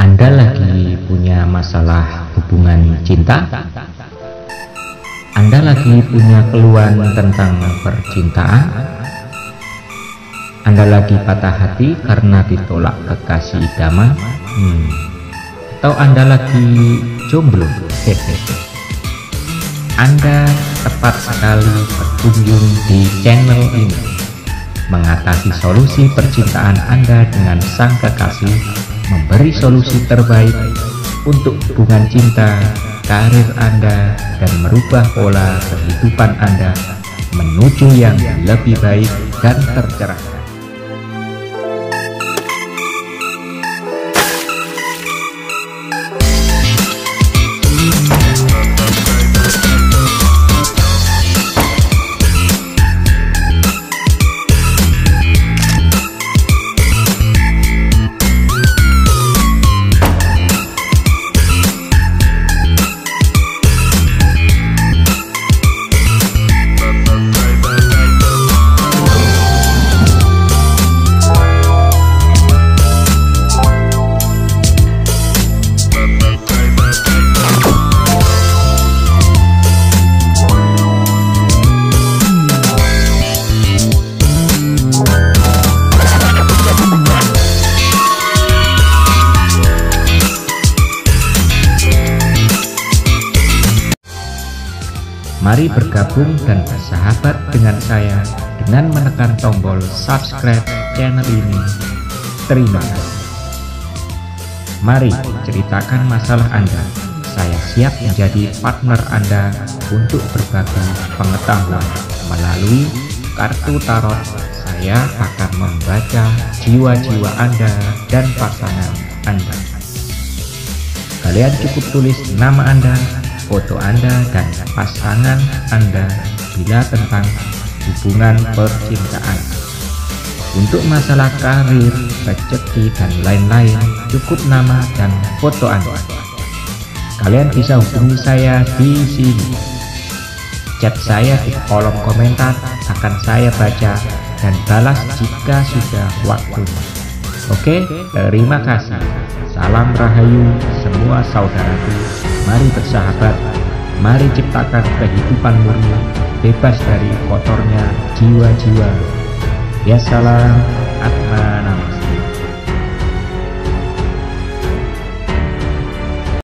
Anda lagi punya masalah hubungan cinta? Anda lagi punya keluhan tentang percintaan? Anda lagi patah hati karena ditolak kekasih idaman? Atau Anda lagi jomblo? Anda tepat sekali berkunjung di channel ini. Mengatasi solusi percintaan Anda dengan sang kekasih, memberi solusi terbaik untuk hubungan cinta, karir Anda, dan merubah pola kehidupan Anda menuju yang lebih baik dan tercerahkan. Mari bergabung dan bersahabat dengan saya dengan menekan tombol subscribe channel ini. Terima kasih. Mari ceritakan masalah Anda. Saya siap menjadi partner Anda untuk berbagi pengetahuan. Melalui kartu tarot, saya akan membaca jiwa-jiwa Anda dan pasangan Anda. Kalian cukup tulis nama Anda, foto Anda, dan pasangan Anda bila tentang hubungan percintaan. Untuk masalah karir, rezeki, dan lain-lain, cukup nama dan foto Anda. Kalian bisa hubungi saya di sini. Chat saya di kolom komentar, akan saya baca dan balas jika sudah waktunya. Oke, terima kasih. Salam rahayu semua saudaraku. Mari bersahabat, mari ciptakan kehidupan murni, bebas dari kotornya jiwa-jiwa. Ya salam.